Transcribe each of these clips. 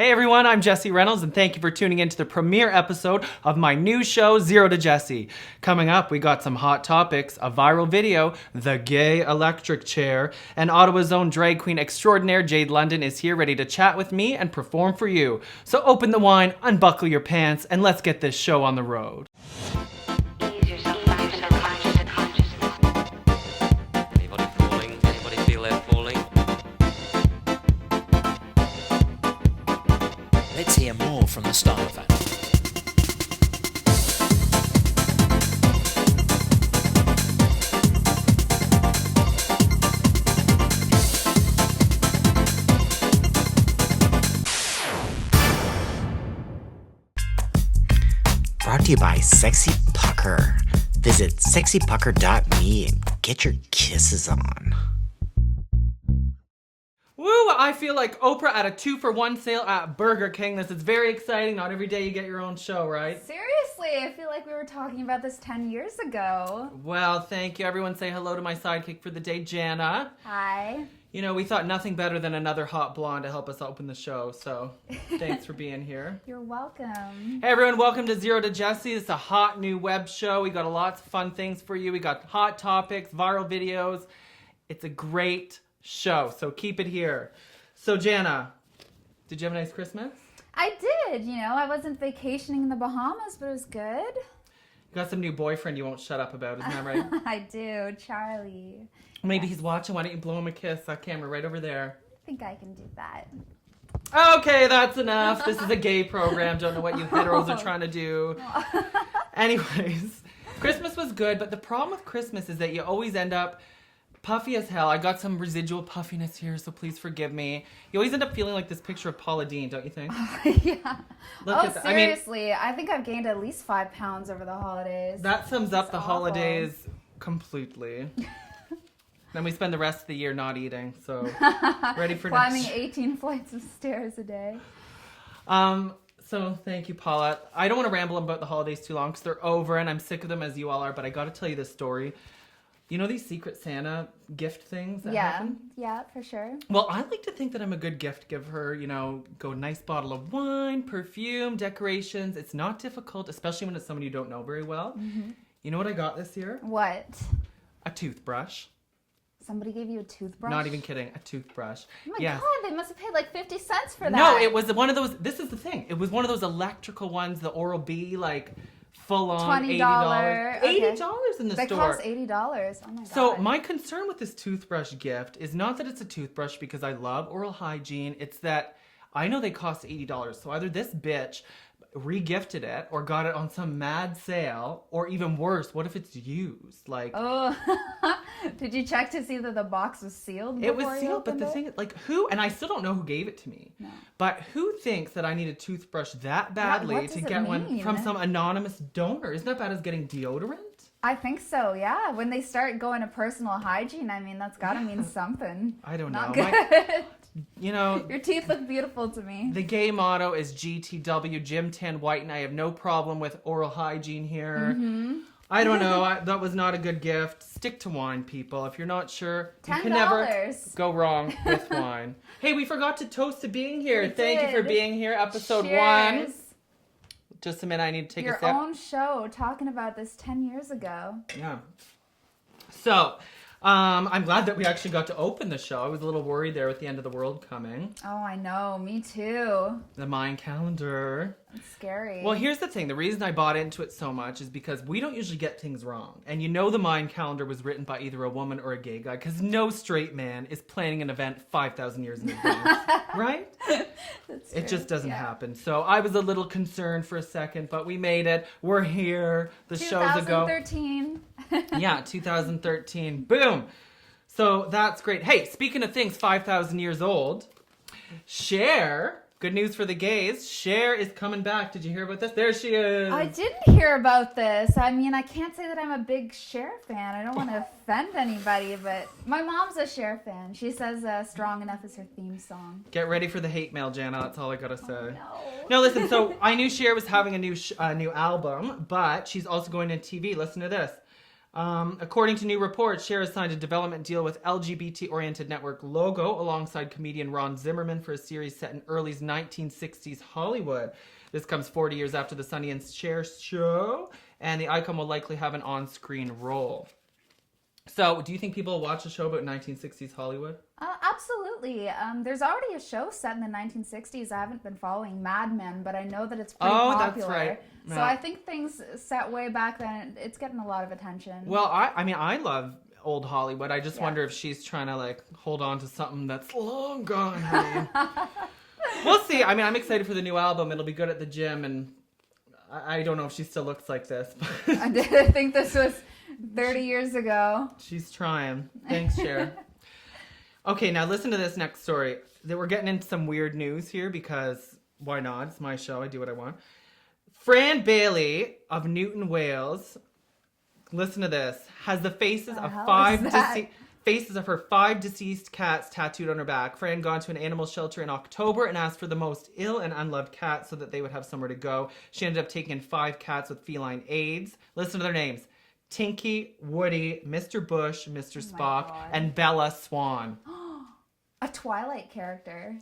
Hey everyone, I'm Jesse Reynolds, and thank you for tuning in to the premiere episode of my new show, Zero to Jesse. Coming up, we got some hot topics, a viral video, the gay electric chair, and Ottawa's own drag queen extraordinaire Jade London is here ready to chat with me and perform for you. So open the wine, unbuckle your pants, and let's get this show on the road. Anybody falling? Anybody feel they're falling? Let's hear more from the Style Family. Brought to you by Sexy Pucker. Visit sexypucker.me and get your kisses on. Woo! I feel like Oprah at a 2-for-1 sale at Burger King. This is very exciting. Not every day you get your own show, right? Seriously, I feel like we were talking about this 10 years ago. Well, thank you. Everyone say hello to my sidekick for the day, Jana. Hi. You know, we thought nothing better than another hot blonde to help us open the show, so thanks for being here. You're welcome. Hey everyone, welcome to Zero to Jesse. It's a hot new web show. We got lots of fun things for you. We got hot topics, viral videos. It's a great show, so keep it here. So Jana, did you have a nice Christmas? I did, I wasn't vacationing in the Bahamas, but it was good. You got some new boyfriend you won't shut up about, isn't that right? I do, Charlie. Maybe he's watching. Why don't you blow him a kiss? That camera right over there. I think I can do that. Okay, that's enough. This is a gay program. Don't know what you heteros are trying to do. Anyways, Christmas was good, but the problem with Christmas is that you always end up puffy as hell. I got some residual puffiness here, so please forgive me. You always end up feeling like this picture of Paula Deen, don't you think? Yeah. Look at that. Seriously, I think I've gained at least 5 pounds over the holidays. That sums up It's the awful. holidays completely. Then we spend the rest of the year not eating, so ready for Climbing next 18 flights of stairs a day. So thank you, Paula. I don't want to ramble about the holidays too long because they're over and I'm sick of them as you all are, but I got to tell you this story. You know these Secret Santa gift things that happen? Yeah, for sure. Well, I like to think that I'm a good gift giver. Go nice bottle of wine, perfume, decorations. It's not difficult, especially when it's someone you don't know very well. Mm-hmm. You know what I got this year? What? A toothbrush. Somebody gave you a toothbrush? Not even kidding, a toothbrush. Oh my God, they must have paid like 50 cents for that. No, it was one of those, this is the thing. It was one of those electrical ones, the Oral-B, like full on $80. $80 in the store. That costs $80. Oh my God. So my concern with this toothbrush gift is not that it's a toothbrush because I love oral hygiene. It's that I know they cost $80. So either this bitch re-gifted it or got it on some mad sale, or even worse, what if it's used? Like, oh, did you check to see that the box was sealed? It was sealed, but the thing is, like, who, and I still don't know who gave it to me, but who thinks that I need a toothbrush that badly to get one from some anonymous donor? Isn't that bad as getting deodorant? I think so, yeah. When they start going to personal hygiene, I mean, that's got to mean something. I don't Not know. good. Your teeth look beautiful to me. The gay motto is GTW, Gym Tan White, and I have no problem with oral hygiene here. Mm-hmm. I don't know. That was not a good gift. Stick to wine, people. If you're not sure, you can never go wrong with wine. Hey, we forgot to toast to being here. Thank you for being here. Episode 1. Just a minute. I need to take a sip. Your own show talking about this 10 years ago. Yeah. So, I'm glad that we actually got to open the show. I was a little worried there with the end of the world coming. Oh, I know. Me too. The Mayan calendar. It's scary. Well, here's the thing. The reason I bought into it so much is because we don't usually get things wrong. And the Mayan calendar was written by either a woman or a gay guy, because no straight man is planning an event 5,000 years in advance. Right? That's it true. just doesn't happen. So I was a little concerned for a second, but we made it. We're here. The show's a go. 2013. Yeah, 2013. Boom. So that's great. Hey, speaking of things 5,000 years old, Cher, good news for the gays, Cher is coming back. Did you hear about this? There she is. I didn't hear about this. I mean, I can't say that I'm a big Cher fan. I don't want to offend anybody, but my mom's a Cher fan. She says Strong Enough is her theme song. Get ready for the hate mail, Jana. That's all I gotta say. Oh, No, listen, so I knew Cher was having a new album, but she's also going to TV. Listen to this. According to new reports, Cher has signed a development deal with LGBT-oriented network Logo alongside comedian Ron Zimmerman for a series set in early 1960s Hollywood. This comes 40 years after the Sonny and Cher show, and the icon will likely have an on-screen role. So, do you think people will watch a show about 1960s Hollywood? Absolutely. There's already a show set in the 1960s. I haven't been following Mad Men, but I know that it's pretty popular. That's right. So Yeah. I think things set way back then, it's getting a lot of attention. Well, I love old Hollywood. I just Yeah. wonder if she's trying to, like, hold on to something that's long gone. We'll see. I mean, I'm excited for the new album. It'll be good at the gym, and I don't know if she still looks like this. But I did think this was 30 years ago. she's trying. Thanks, Cher. Okay, now listen to this next story. We're getting into some weird news here because why not? It's my show. I do what I want. Fran Bailey of Newton, Wales, listen to this, has the faces The of hell five is that? faces of her 5 deceased cats tattooed on her back. Fran got to an animal shelter in October and asked for the most ill and unloved cats so that they would have somewhere to go. She ended up taking in 5 cats with feline AIDS. Listen to their names. Tinky, Woody, Mr. Bush, Mr. Oh my Spock, God. and Bella Swan. A Twilight character.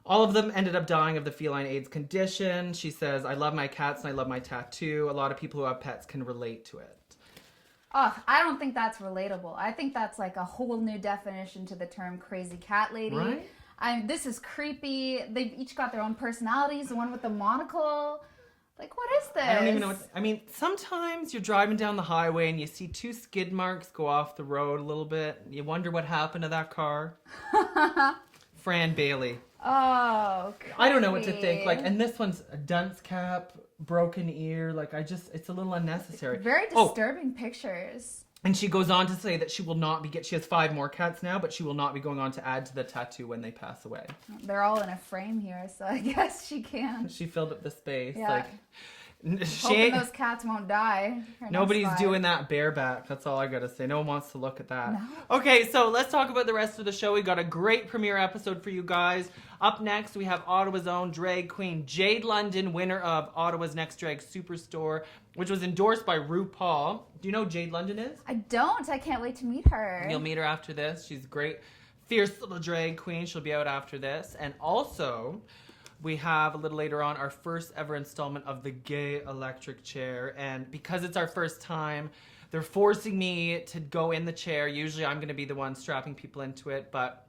All of them ended up dying of the feline AIDS condition. She says, I love my cats and I love my tattoo. A lot of people who have pets can relate to it. Oh, I don't think that's relatable. I think that's like a whole new definition to the term crazy cat lady. Right? This is creepy. They've each got their own personalities. The one with the monocle. Like, what is this? I don't even know I mean, sometimes you're driving down the highway and you see 2 skid marks go off the road a little bit. You wonder what happened to that car. Fran Bailey. Oh, creepy. I don't know what to think. Like, and this one's a dunce cap, broken ear. Like, it's a little unnecessary. Very disturbing pictures. And she goes on to say that she will not be she has 5 more cats now, but she will not be going on to add to the tattoo when they pass away. They're all in a frame here, so I guess she can. She filled up the space. Yeah. Like, she Hoping ain't, those cats won't die. Her nobody's next doing five. that bareback. That's all I gotta say. No one wants to look at that. No. Okay, so let's talk about the rest of the show. We got a great premiere episode for you guys. Up next, we have Ottawa's own drag queen, Jade London, winner of Ottawa's Next Drag Superstore, which was endorsed by RuPaul. Do you know who Jade London is? I don't. I can't wait to meet her. You'll meet her after this. She's a great, fierce little drag queen. She'll be out after this. And also, we have a little later on our first ever installment of the Gay Electric Chair. And because it's our first time, they're forcing me to go in the chair. Usually I'm going to be the one strapping people into it, but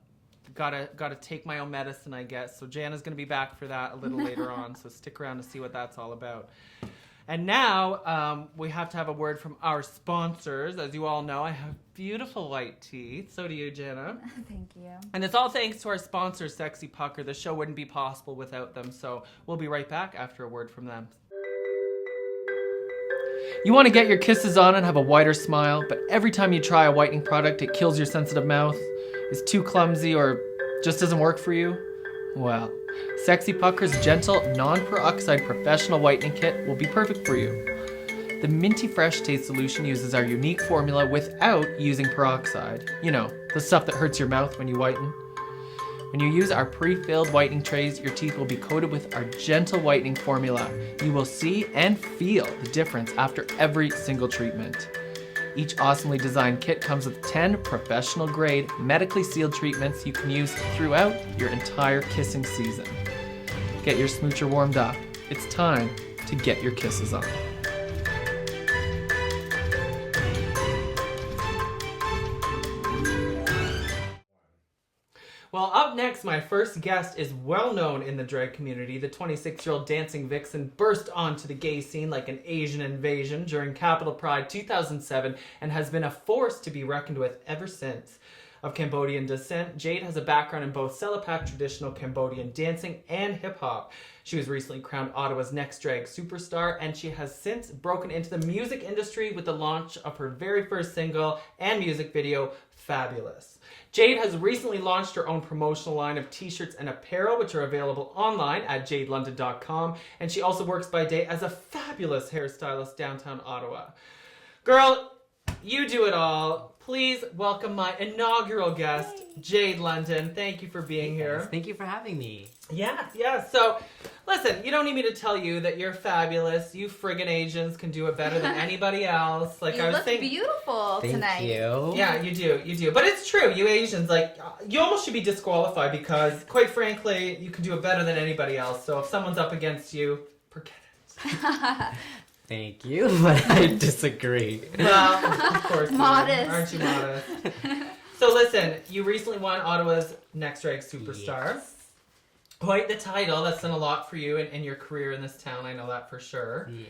gotta take my own medicine, I guess. So Jana's going to be back for that a little later on. So stick around to see what that's all about. And now we have to have a word from our sponsors. As you all know, I have beautiful white teeth. So do you, Jana. Thank you. And it's all thanks to our sponsor, Sexy Pucker. The show wouldn't be possible without them. So we'll be right back after a word from them. You want to get your kisses on and have a wider smile, but every time you try a whitening product, it kills your sensitive mouth, is too clumsy, or just doesn't work for you? Well, Sexy Pucker's gentle, non-peroxide professional whitening kit will be perfect for you. The minty fresh taste solution uses our unique formula without using peroxide. You know, the stuff that hurts your mouth when you whiten. When you use our pre-filled whitening trays, your teeth will be coated with our gentle whitening formula. You will see and feel the difference after every single treatment. Each awesomely designed kit comes with 10 professional-grade, medically sealed treatments you can use throughout your entire kissing season. Get your smoocher warmed up. It's time to get your kisses on. Well, up next, my first guest is well known in the drag community. The 26-year-old dancing vixen burst onto the gay scene like an Asian invasion during Capital Pride 2007 and has been a force to be reckoned with ever since. Of Cambodian descent, Jade has a background in both Selapak traditional Cambodian dancing and hip-hop. She was recently crowned Ottawa's Next Drag Superstar, and she has since broken into the music industry with the launch of her very first single and music video, Fabulous. Jade has recently launched her own promotional line of t-shirts and apparel, which are available online at jadelondon.com, and she also works by day as a fabulous hairstylist downtown Ottawa. Girl, you do it all. Please welcome my inaugural guest, Jade London. Thank you for being here. Thank you for having me. Yeah. So listen, you don't need me to tell you that you're fabulous. You friggin' Asians can do it better than anybody else. Like You I was look saying, beautiful Thank tonight. you. yeah, you do. But it's true, you Asians, like, you almost should be disqualified because, quite frankly, you can do it better than anybody else. So if someone's up against you, forget it. Thank you, but I disagree. Well, of course. you are. Modest. Aren't you modest? So listen, you recently won Ottawa's Next Drag Superstar. Yes. Quite the title. That's done a lot for you in your career in this town. I know that for sure. Yeah.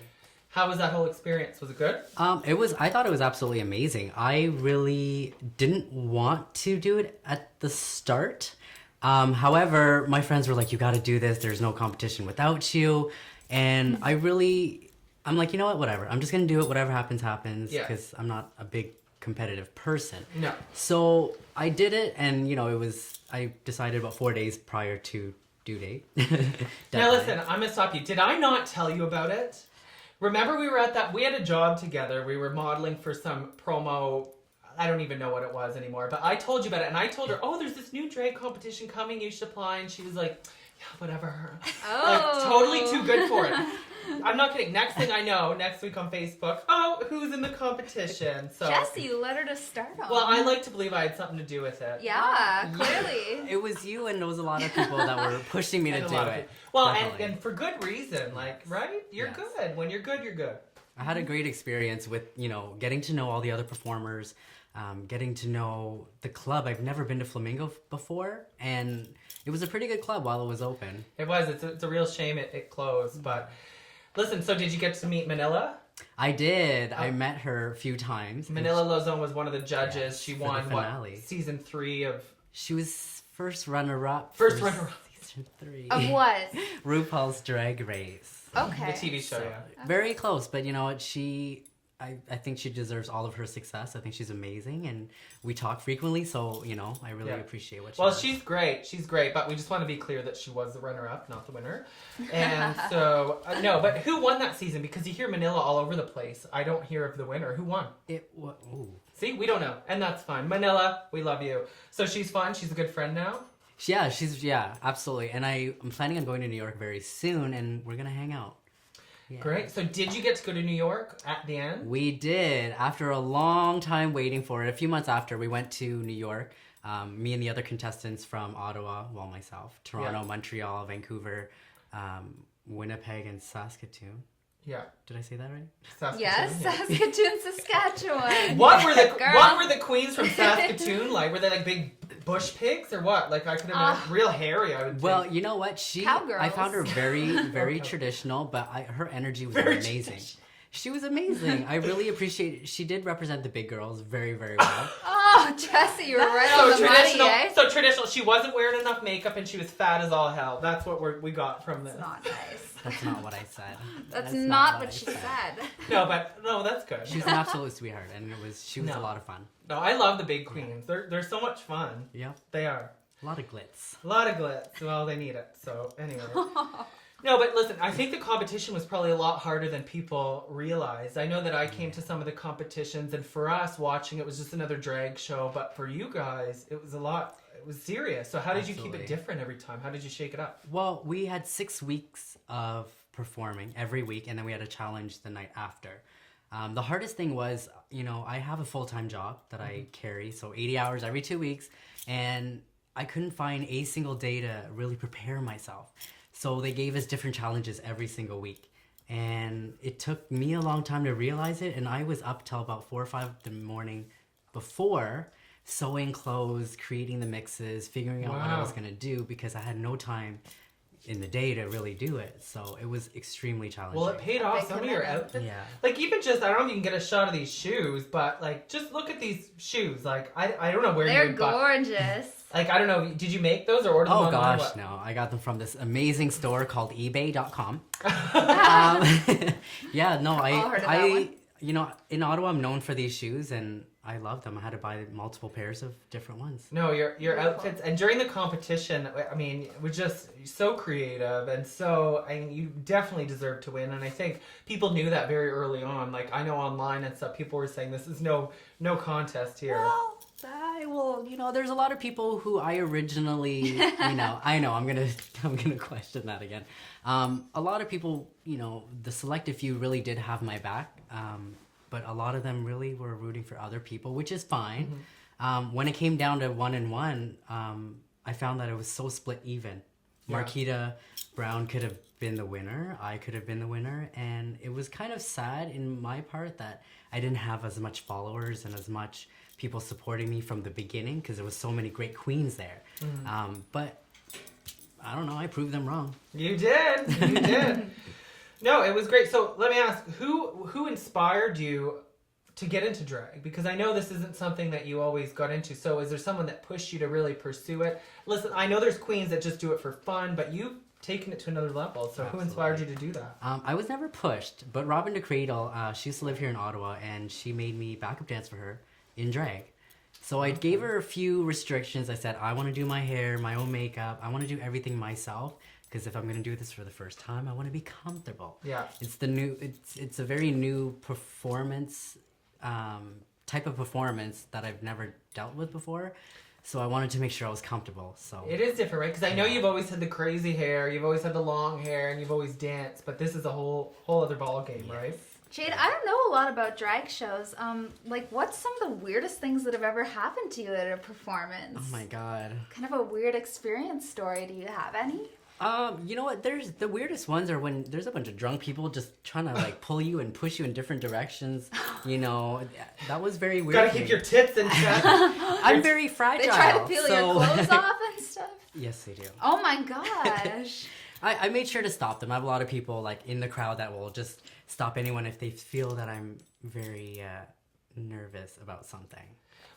How was that whole experience? Was it good? I thought it was absolutely amazing. I really didn't want to do it at the start. However, my friends were like, you got to do this. There's no competition without you. And I'm like, you know what? Whatever. I'm just going to do it. Whatever happens, happens. Yeah. Because I'm not a big competitive person. No. So I did it. And, I decided about 4 days prior to due date. Now Deadline. listen, I'm gonna stop you. Did I not tell you about it? Remember we had a job together. We were modeling for some promo. I don't even know what it was anymore. But I told you about it, and I told her, oh, there's this new drag competition coming. You should apply. And she was like, yeah, whatever. Like, totally too good for it. I'm not kidding. Next thing I know, next week on Facebook, oh, who's in the competition? So, Jesse, you let her to start on. well, I like to believe I had something to do with it. Yeah, clearly. It was you, and there was a lot of people that were pushing me to And a do lot of it. people. Well, Definitely. and for good reason. Like, right? You're Yes. good. When you're good, you're good. I had a great experience with, getting to know all the other performers, getting to know the club. I've never been to Flamingo before, and it was a pretty good club while it was open. It was. It's a real shame it closed. But listen, so did you get to meet Manila? I did. I met her a few times. and Manila Lozone was one of the judges. Yes, She for the won, finale. season 3 of... She was first runner-up. First for runner-up. Season 3. Of what? RuPaul's Drag Race. Okay. The TV show, So, yeah. very close, but you know what? I think she deserves all of her success. I think she's amazing, and we talk frequently, so, I really Yeah. appreciate what she Well, does. she's great, but we just want to be clear that she was the runner-up, not the winner. And so, no, but who won that season? Because you hear Manila all over the place. I don't hear of the winner. Who won? Ooh. See, we don't know, and that's fine. Manila, we love you. So she's fun. She's a good friend now. Yeah, absolutely. And I'm planning on going to New York very soon, and we're gonna hang out. Yeah. Great. So did you get to go to New York at the end? We did. After a long time waiting for it, a few months after, we went to New York. Me and the other contestants from Ottawa, well, myself, Toronto, Yeah. Montreal, Vancouver, Winnipeg, and Saskatoon. Yeah. Did I say that right? Saskatoon, Yes, yeah. Saskatoon, Saskatchewan. What were the Girl. what were the queens from Saskatoon like? Were they like big bush pigs or what? Like I could have been real hairy. I would. Well, think. you know what? Cowgirls. I found her very traditional, but her energy was Very amazing. traditional. She was amazing. I really appreciate it. She did represent the big girls very well. Oh, Jesse, you were right on So the money, traditional. eh? So traditional. She wasn't wearing enough makeup and she was fat as all hell. That's what we got from this. It's not nice. That's not what I said. That's not what I she said. No, that's good. She's an absolute sweetheart, and she was No. a lot of fun. No, I love the big queens. They're so much fun. Yeah, They are. a lot of glitz. A lot of glitz. Well, they need it. So anyway. No, but listen, I think the competition was probably a lot harder than people realize. I know that I came to some of the competitions, and for us, watching it was just another drag show. But for you guys, it was a lot. It was serious. So how did you keep Absolutely. it different every time? How did you shake it up? Well, we had 6 weeks of performing every week, and then we had a challenge the night after. The hardest thing was, I have a full-time job that I carry, so 80 hours every 2 weeks, and I couldn't find a single day to really prepare myself. So they gave us different challenges every single week. And it took me a long time to realize it, and I was up till about 4 or 5 in the morning before, sewing clothes, creating the mixes, figuring out what I Wow. was going to do, because I had no time in the day to really do it. So it was extremely challenging. Well, it paid off. big Some of your commitment. outfits. Yeah. Like even just, I don't know if you can get a shot of these shoes, but like just look at these shoes. Like I don't know where They're you would buy. gorgeous. Like I don't know. Did you make those or order them Oh online? gosh, What? no. I got them from this amazing store called ebay.com. Yeah, no, All heard of that one. in Ottawa I'm known for these shoes, and I love them. I had to buy multiple pairs of different ones. No, your Very outfits, and during the competition, I mean, it was just so creative, and so you definitely deserve to win. And I think people knew that very early on. Like I know online and stuff, people were saying this is no contest here. Well, There's a lot of people who I originally, I know I'm gonna question that again. A lot of people, the selective few really did have my back, but a lot of them really were rooting for other people, which is fine. When it came down to 1-1, I found that it was so split even. Yeah. Marquita Brown could have been the winner. I could have been the winner. And it was kind of sad in my part that I didn't have as much followers and as much people supporting me from the beginning because there was so many great queens there. But I don't know. I proved them wrong. You did. You did. No, it was great. So let me ask, who inspired you to get into drag? Because I know this isn't something that you always got into. So is there someone that pushed you to really pursue it? Listen, I know there's queens that just do it for fun, but you've taken it to another level. So Who inspired you to do that? I was never pushed, but Robin DeCradle, she used to live here in Ottawa, and she made me backup dance for her in drag. So I gave her a few restrictions. I said, I want to do my hair, my own makeup. I want to do everything myself. Because if I'm going to do this for the first time, I want to be comfortable. Yeah. It's a very new performance, type of performance that I've never dealt with before. So I wanted to make sure I was comfortable. So it is different, right? Because I know you've always had the crazy hair, you've always had the long hair, and you've always danced. But this is a whole other ball game, right? Jade, I don't know a lot about drag shows. What's some of the weirdest things that have ever happened to you at a performance? Oh my God. Kind of a weird experience story. Do you have any? You know what? There's the weirdest ones are when there's a bunch of drunk people just trying to pull you and push you in different directions. That was very weird. Gotta keep your tits in check. I'm very fragile. They try to peel your clothes off and stuff? Yes, they do. Oh my gosh. I made sure to stop them. I have a lot of people in the crowd that will just stop anyone if they feel that I'm very nervous about something.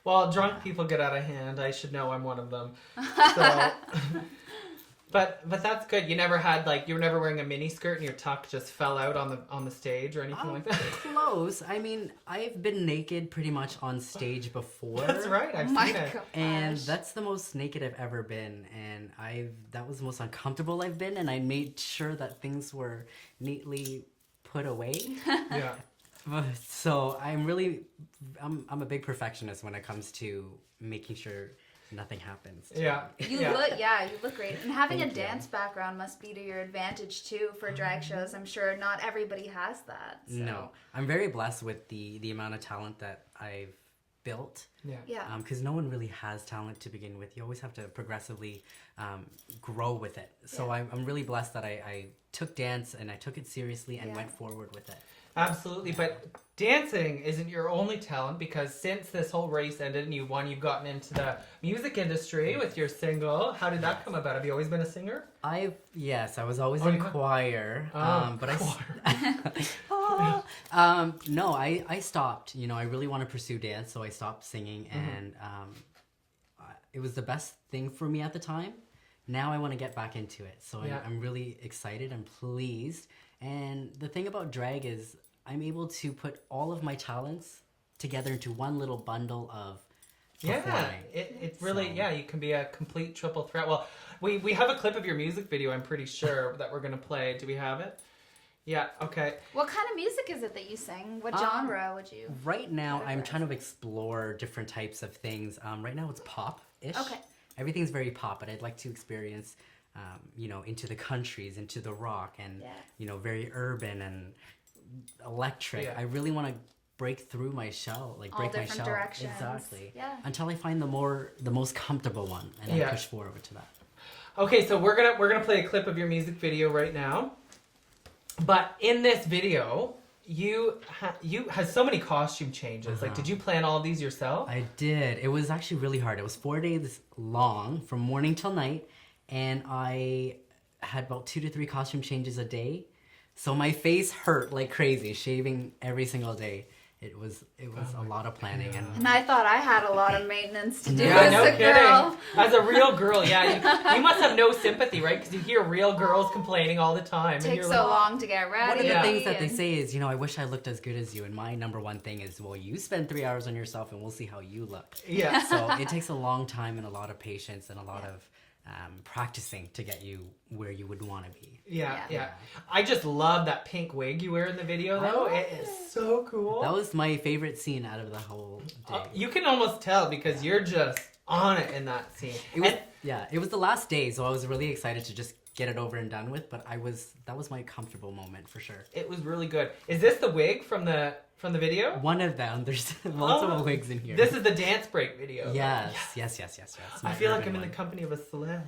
Well, drunk people get out of hand. I should know I'm one of them. So, but that's good. You never had you were never wearing a mini skirt and your tuck just fell out on the stage or anything like that. Close. I mean, I've been naked pretty much on stage before. That's right. I've seen it. Gosh. And that's the most naked I've ever been, and that was the most uncomfortable I've been, and I made sure that things were neatly put away. Yeah. So I'm a big perfectionist when it comes to making sure nothing happens. Yeah. You look great. And having a dance background must be to your advantage too for drag shows. I'm sure not everybody has that. So. No. I'm very blessed with the amount of talent that I've built. Yeah. Because no one really has talent to begin with. You always have to progressively grow with it. So I'm really blessed that I took dance and I took it seriously and went forward with it. Absolutely, but dancing isn't your only talent because since this whole race ended and you won, you've gotten into the music industry with your single. How did that come about? Have you always been a singer? Yes, I was always in choir. But no, I stopped. I really want to pursue dance, so I stopped singing, and it was the best thing for me at the time. Now I want to get back into it, so I'm really excited. I'm pleased. And the thing about drag is I'm able to put all of my talents together into one little bundle of performing. It really, you can be a complete triple threat. Well, we have a clip of your music video, I'm pretty sure, that we're going to play. Do we have it? Yeah, okay. What kind of music is it that you sing? What genre would you? Right now, I'm trying to explore different types of things. Right now, it's pop-ish. Okay. Everything's very pop, but I'd like to experience into the countries, into the rock, and very urban and electric. Yeah. I really want to break through my shell, break my shell. Directions. Exactly. Yeah. Until I find the most comfortable one, and I push forward to that. Okay, so we're gonna play a clip of your music video right now. But in this video, you had so many costume changes. Did you plan all of these yourself? I did. It was actually really hard. It was 4 days long, from morning till night. And I had about 2 to 3 costume changes a day. So my face hurt like crazy, shaving every single day. It was a lot of planning. And I thought I had a lot of maintenance to do Yeah, as no a kidding. girl. As a real girl, you must have no sympathy, right? Because you hear real girls complaining all the time. It and takes you're so long to get ready. One of the things that they and- say is, I wish I looked as good as you. And my number one thing is, well, you spend 3 hours on yourself and we'll see how you look. Yeah. So it takes a long time and a lot of patience and a lot of practicing to get you where you would want to be. Yeah. I just love that pink wig you wear in the video, though. It is so cool. That was my favorite scene out of the whole day. You can almost tell because you're just on it in that scene. It was the last day, so I was really excited to just get it over and done with, but that was my comfortable moment for sure. It was really good. Is this the wig from the video? One of them. There's multiple wigs in here. This is the dance break video. Yes. I feel like I'm in the company of a celeb.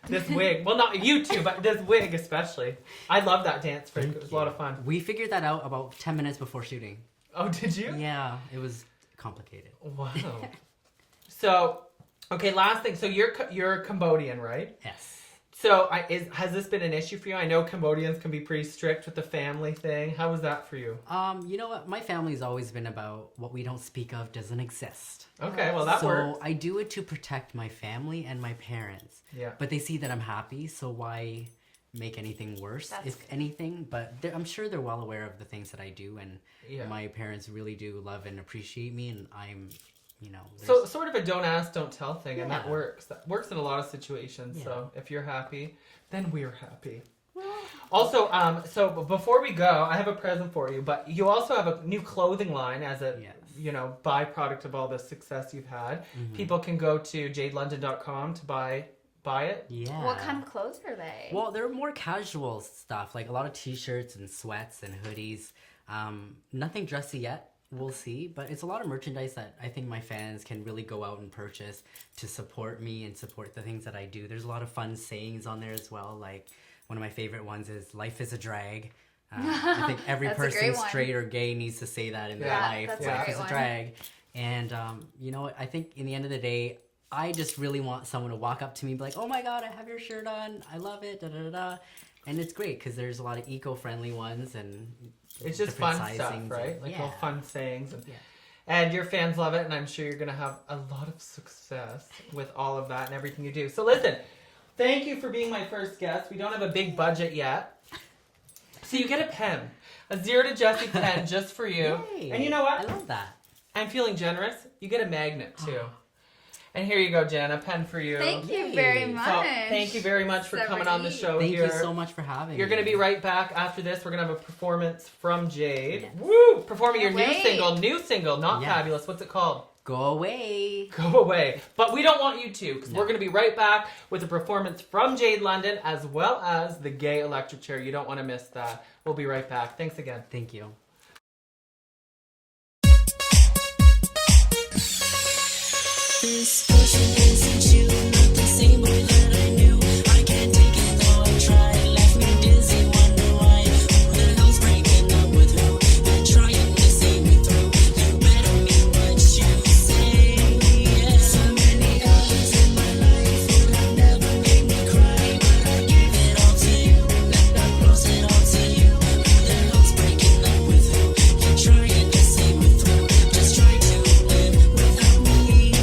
This wig, well, not you two, but this wig especially. I love that dance break. It was a lot of fun. We figured that out about 10 minutes before shooting. Oh, did you? Yeah, it was complicated. Wow. So, okay, last thing. So you're Cambodian, right? Yes. So has this been an issue for you? I know Cambodians can be pretty strict with the family thing. How was that for you? You know what? My family's always been about what we don't speak of doesn't exist. Okay, well that works. So I do it to protect my family and my parents. Yeah. But they see that I'm happy, so why make anything worse, if anything? But I'm sure they're well aware of the things that I do, and my parents really do love and appreciate me, and I'm... So sort of a don't ask, don't tell thing, and that works. That works in a lot of situations. So if you're happy, then we're happy. Also, so before we go, I have a present for you. But you also have a new clothing line as a byproduct of all the success you've had. Mm-hmm. People can go to jadelondon.com to buy it. Yeah. What kind of clothes are they? Well, they're more casual stuff, like a lot of t-shirts and sweats and hoodies. Nothing dressy yet. We'll see, but it's a lot of merchandise that I think my fans can really go out and purchase to support me and support the things that I do. There's a lot of fun sayings on there as well. Like one of my favorite ones is "Life is a drag." I think every person, straight or gay, needs to say that in their life. Life is a drag, and you know what? I think in the end of the day, I just really want someone to walk up to me and be like, "Oh my God, I have your shirt on. I love it." Da da da da. And it's great because there's a lot of eco-friendly ones and it's just fun stuff, right? Like little fun sayings. And your fans love it, and I'm sure you're going to have a lot of success with all of that and everything you do. So listen, thank you for being my first guest. We don't have a big budget yet. So you get a pen. A Zero to Jesse pen just for you. Yay. And you know what? I love that. I'm feeling generous. You get a magnet, too. And here you go, Jana. Pen for you. Thank you very much. So, thank you very much for coming on the show here. Thank you so much for having me. You're going to be right back after this. We're going to have a performance from Jade. Yes. Woo! Performing your new single, Not Fabulous. What's it called? Go Away. Go Away. But we don't want you to, because we're going to be right back with a performance from Jade London, as well as the Gay Electric Chair. You don't want to miss that. We'll be right back. Thanks again. Thank you. This person isn't you, not the same way that I knew. I can't take it though I try. Left me dizzy, wonder why. Who the hell's breaking up with who? They're trying to see me through. You better mean what you say. Yeah. So many others in my life would have never made me cry, but I gave it all to you. I lost it all to you. Who the hell's breaking up with who? You're trying to see me through. Just try to live without me.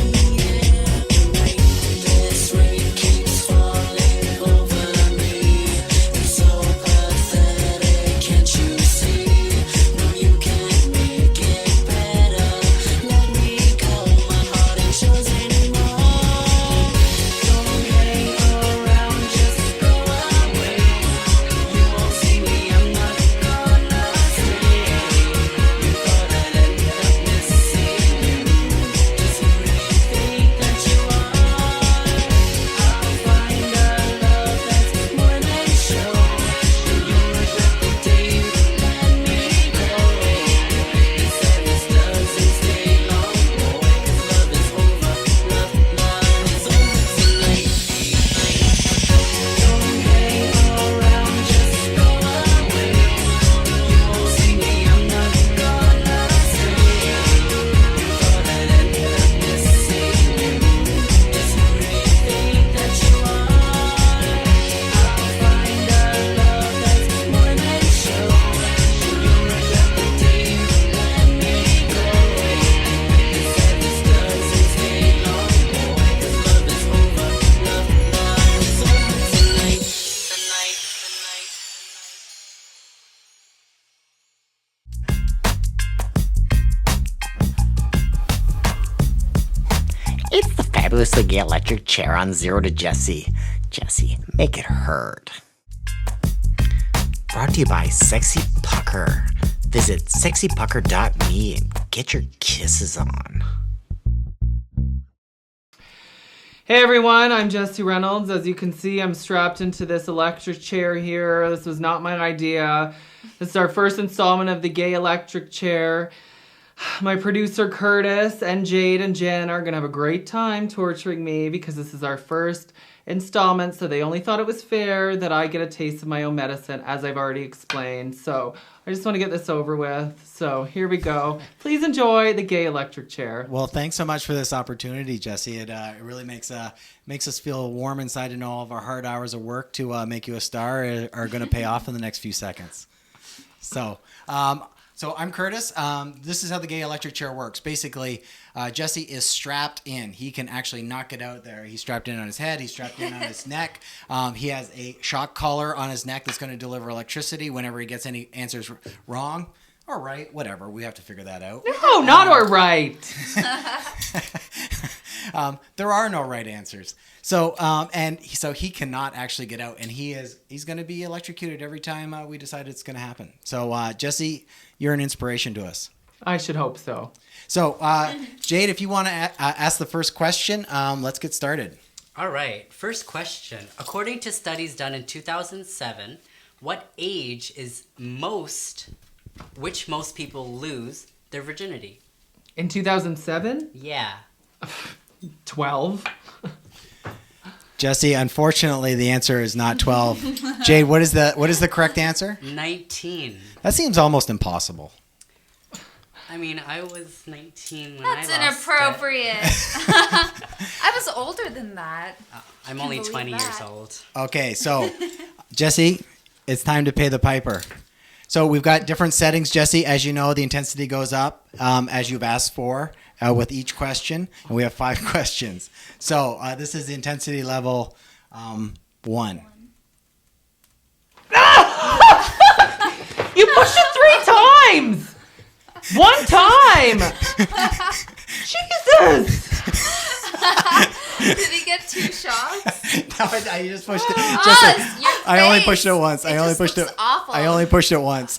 It's the fabulously gay electric chair on Zero to Jesse. Jesse, make it heard. Brought to you by Sexy Pucker. Visit sexypucker.me and get your kisses on. Hey everyone, I'm Jesse Reynolds. As you can see, I'm strapped into this electric chair here. This was not my idea. This is our first installment of the gay electric chair. My producer Curtis and Jade and Jen are gonna have a great time torturing me because this is our first installment, so they only thought it was fair that I get a taste of my own medicine, as I've already explained. So I just want to get this over with. So here we go. Please enjoy the gay electric chair. Well, thanks so much for this opportunity, Jesse. It really makes us feel warm inside to know all of our hard hours of work to make you a star are going to pay off in the next few seconds. So I'm Curtis. This is how the gay electric chair works. Basically, Jesse is strapped in. He can actually knock it out there. He's strapped in on his head. He's strapped in on his neck. He has a shock collar on his neck that's going to deliver electricity whenever he gets any answers wrong or right, whatever. We have to figure that out. No, not all right. There are no right answers. So he cannot actually get out, and he's going to be electrocuted every time we decide it's going to happen. So Jesse, you're an inspiration to us. I should hope so. So Jade, if you want to ask the first question, let's get started. All right. First question. According to studies done in 2007, what age is which most people lose their virginity? In 2007? Yeah. 12. Jesse, unfortunately, the answer is not 12. Jade, what is the correct answer? 19. That seems almost impossible. I mean, I was 19 when That's I lost inappropriate. I was older than that. I'm only believe 20 years that. old. Okay, so Jesse, it's time to pay the piper. So we've got different settings, Jesse. As you know, the intensity goes up as you've asked for with each question, and we have 5 questions. So this is the intensity level 1. You pushed it 3 times! 1 time! Jesus! Did he get 2 shots? No, I just pushed it. I only pushed it once. I only pushed it. Awful. I only pushed it once.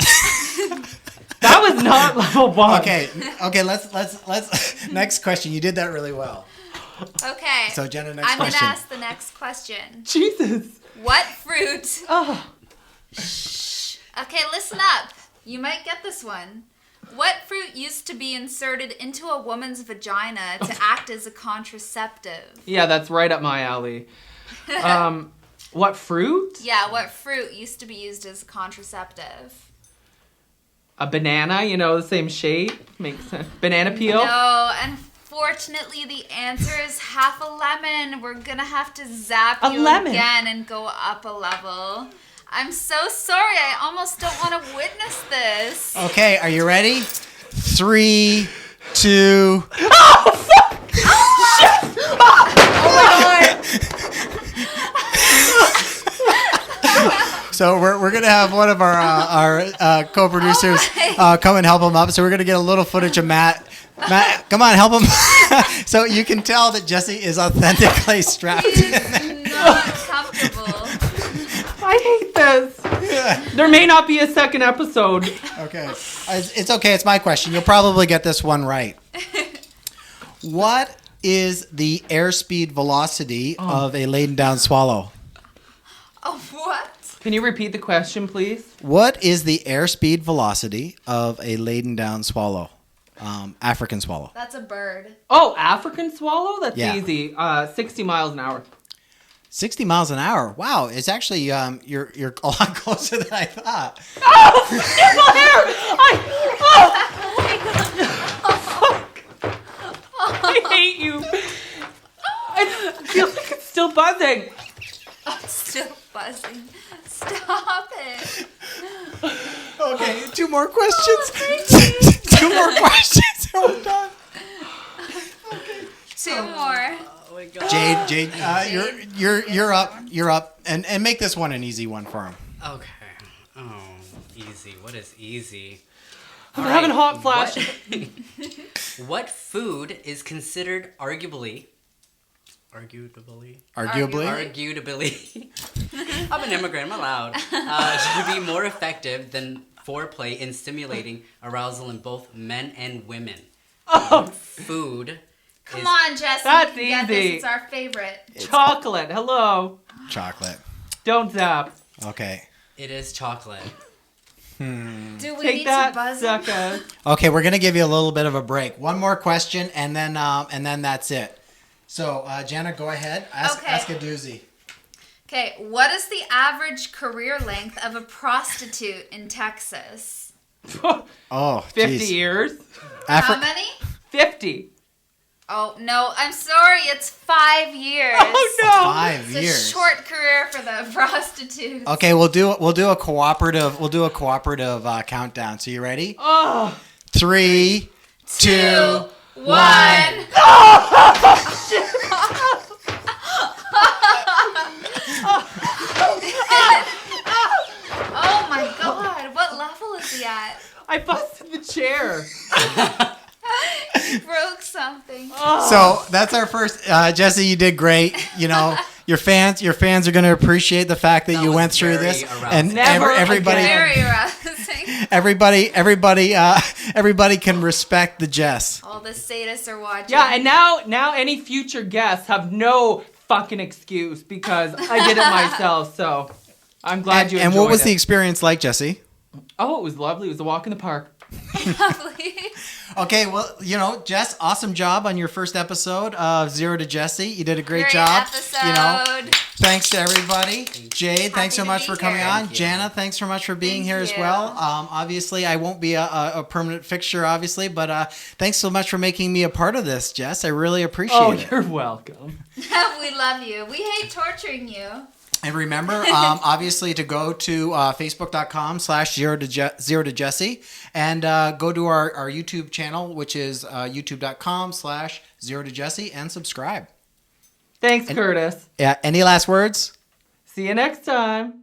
That was not level 1. Okay. Let's. Next question. You did that really well. Okay. So Jenna, next I'm question. gonna ask the next question. Jesus. What fruit? Oh. Okay, listen up. You might get this one. What fruit used to be inserted into a woman's vagina to act as a contraceptive? Yeah, that's right up my alley. What fruit? Yeah, what fruit used to be used as a contraceptive? A banana, the same shape. Makes sense. Banana peel? No, unfortunately the answer is half a lemon. We're gonna have to zap A you lemon. again and go up a level. I'm so sorry. I almost don't want to witness this. Okay, are you ready? 3, 2. So we're gonna have one of our co-producers come and help him up. So we're gonna get a little footage of Matt. Matt, come on, help him. So you can tell that Jesse is authentically strapped. He's not comfortable. I hate this. There may not be a second episode. Okay, it's okay. It's my question. You'll probably get this one right. What is the airspeed velocity of a laden down swallow? Oh, what? Can you repeat the question, please? What is the airspeed velocity of a laden down swallow? African swallow. That's a bird. Oh, African swallow? That's Yeah. easy. 60 miles an hour. 60 miles an hour. Wow, it's actually you're a lot closer than I thought. Oh, in my hair! I hate you. I feel like it's still buzzing. Oh, it's still buzzing. Stop it. Okay, 2 more questions. 2 more questions. And we're done. 2 more. Oh my god. Jade, you're up. You're up, and make this one an easy one for him. Okay. Oh, easy. What is easy? I'm All having right, hot flashes. What food is considered arguably Arguably. Arguably. I'm an immigrant. I'm allowed. Should be more effective than foreplay in stimulating arousal in both men and women. Food. Come on, Jesse. That's You can get easy. this. It's our favorite. Chocolate. Hello. Chocolate. Don't zap. Okay. It is chocolate. Do we Take need that, to buzz him? sucker. Okay, we're gonna give you a little bit of a break. One more question, and then that's it. So, Jana, go ahead. Ask a doozy. Okay, what is the average career length of a prostitute in Texas? Oh, 50 geez. years. How many? 50. Oh, no, I'm sorry, it's 5 years. Oh, no. 5 It's a years. short career for the prostitutes. Okay, we'll do a cooperative countdown. So you ready? Oh. 3, 2, 1. Oh my god, what level is he at? I busted the chair. He broke something. So that's our first. Jesse, you did great. You know, your fans are going to appreciate the fact that you was went through very this, arousing. and Never everybody, again. Very arousing. everybody can respect the Jess. All the sadists are watching. Yeah, and now any future guests have no fucking excuse because I did it myself. So I'm glad you enjoyed And what was it. the experience like, Jesse? Oh, it was lovely. It was a walk in the park. Lovely. Okay, well, you know, Jess, awesome job on your first episode of Zero to Jesse. You did a great Great job. episode. You know, thanks to everybody. Jade, thanks so to much be for coming here. on. Thank you. Jana, thanks so much for being Thank here as you. well. Obviously, I won't be a permanent fixture, obviously, but thanks so much for making me a part of this, Jess. I really appreciate Oh, it. you're welcome. We love you. We hate torturing you. And remember, obviously, to go to facebook.com/zero to Jesse and go to our YouTube channel, which is youtube.com/zero to Jesse, and subscribe. Thanks, Curtis. Yeah. Any last words? See you next time.